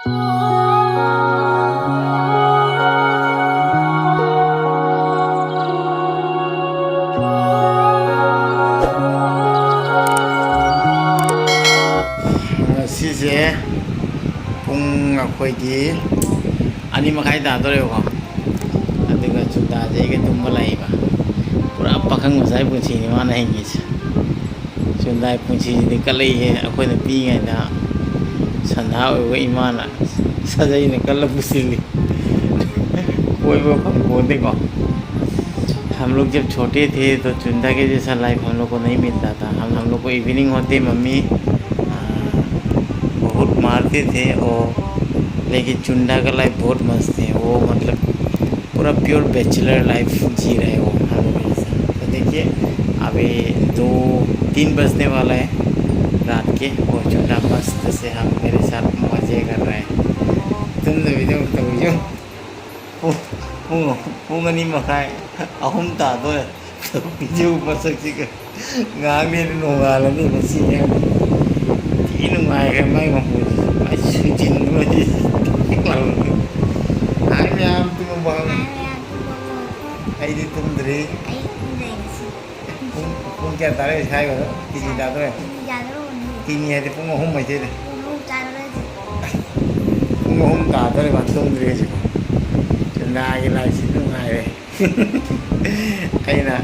ꯉꯁꯤꯁꯦ ꯄꯨꯡ ꯑꯩꯈꯣꯏꯒꯤ 2:30 ꯇꯥꯗꯣꯔꯦꯕꯀꯣ ꯑꯗꯨꯒ ꯆꯨꯟꯗꯥꯁꯦ ꯑꯩꯒ ꯇꯨꯝꯕ ꯂꯩꯕ ꯄꯨꯔꯥ ꯄꯥꯈꯪ ꯃꯆꯥꯒꯤ ꯄꯨꯟꯁꯤꯅꯤ ꯃꯥꯅ ꯍꯤꯡꯉꯤꯁꯦ ꯆꯨꯟꯗꯥꯒꯤ ꯄꯨꯟꯁꯤꯁꯤꯗꯤ ꯀꯜꯂꯛꯏꯍꯦ ꯑꯩꯈꯣꯏꯅ ꯄꯤꯛꯏꯉꯩꯗ ꯁꯟꯙꯥ ꯑꯣꯏꯕ ꯏꯃꯥꯅ ꯁꯥꯖꯩꯅ कल पुसिली कोई वो बोलते को हम लोग जब छोटे थे तो चुंदा के जैसा लाइफ हम लोग को नहीं मिलता था हम लोग को इवनिंग होते मम्मी बहुत मारते थे और लेकिन चुंदा का लाइफ बहुत मस्त है वो मतलब पूरा प्योर बैचलर लाइफ जी रहे हो हम लोग जैसा। तो देखिए अभी 2-3 बजने वाला है रात के वो चुंदा मस्त से हम मेरे साथ मज़े कर रहे हैं तुमने भी तो pung ani makai ahum ta do video pasak sih ngali no ngala ni masih ya ini ngai kan mai mampu masih jin dulu di kalau hanya tu membang ai di tum dri pung kya tare sai ko tini da do tini hai pung ahum mai je pung ahum ta do ma tum dri je चुंदा की life से नुंगाए अना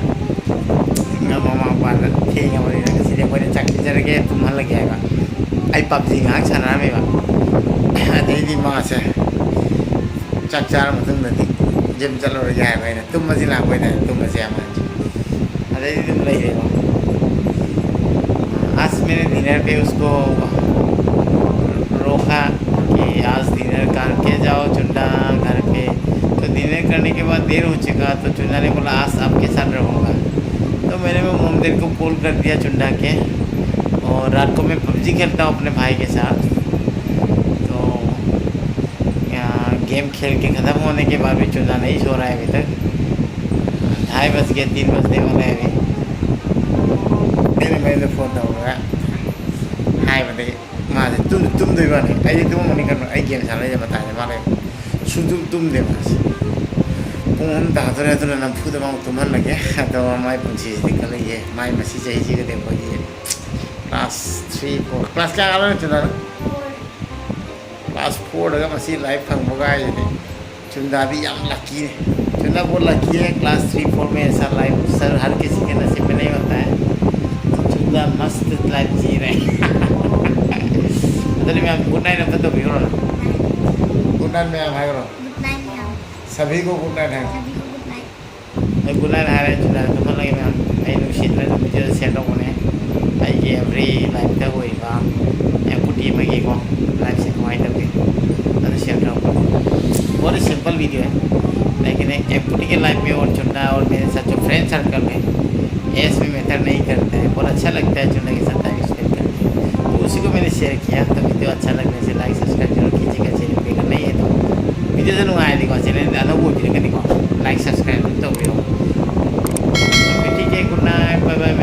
mama पाद थेंगबनी गसीदे अखोइना चाक पिजरगे तुम्हलगे है आई PUBG ngahak sanarमेबा अदैदी मासे चाक चार मतुंगदि gym चलोरगे है भाई तुमसी लाकोइना तुमसे आमा अदैदी तुम लइरेबा आज मैंने डिनर पे उसको रोका कि आज डिनर करके जाओ चुंदा घर पे। तो डिनर करने के बाद देर हो चुका तो चुंदा ने बोला आज आपके साथ रहूँगा। तो मैंने वो मोमदेर को कॉल कर दिया चुंदा के और रात को मैं पबजी खेलता हूँ अपने भाई के साथ। तो गेम खेल के ख़त्म होने के बाद भी चुंदा नहीं सो रहा है अभी तक 2:30 बज गए 3 बजने वाले हैं अभी। मैंने फ़ोन होगा हाय बताइए माँ से तुम दो बार नहीं आई तुम मनी करना आई गेम साले जब बताने वाले तुम दे बस पुंग तादरे तो ना फूद मांग तुम्हारे लगे तो माय पुंची निकल ये माय मसी चाहिए जी के देखो ये क्लास 3 4 क्लास क्या आलो चुना क्लास 4 लगा मसी लाइफ फंग होगा ये चुंदा भी यम लकी है चुंदा बहुत लकी है क्लास 3-4 में ऐसा लाइफ सर हर किसी के नसीब में नहीं होता है। तो चुंदा मस्त लाइफ जी रहे चलिए मैं गुड नाइट अब तो बिगड़ो ना गुड नाइट में भाई करो सभी को गुड नाइट है गुड नाइट है चुना तो मन लगे मैं आई नो शिट ना मुझे सेट हो ने आई ये एवरी लाइफ का कोई बा ए पुटी में के को लाइफ से कमाई तक तो शेयर करो बहुत ही सिंपल वीडियो है लेकिन एक पुटी के लाइफ में और चुना और मेरे साथ जो फ्रेंड सर्कल में एस में मैटर नहीं करता है बहुत अच्छा लगता है चुना के साथ टाइम स्पेंड करके तो उसी को मैंने शेयर किया। तो वीडियो अच्छा लगने से लाइक सब्सक्राइब जरूर कीजिएगा चैनल पे अगर नहीं है तो वीडियो जरूर आए देखो चैनल अनोखो वीडियो का देखो लाइक सब्सक्राइब तो ठीक है गुड नाइट बाय बाय।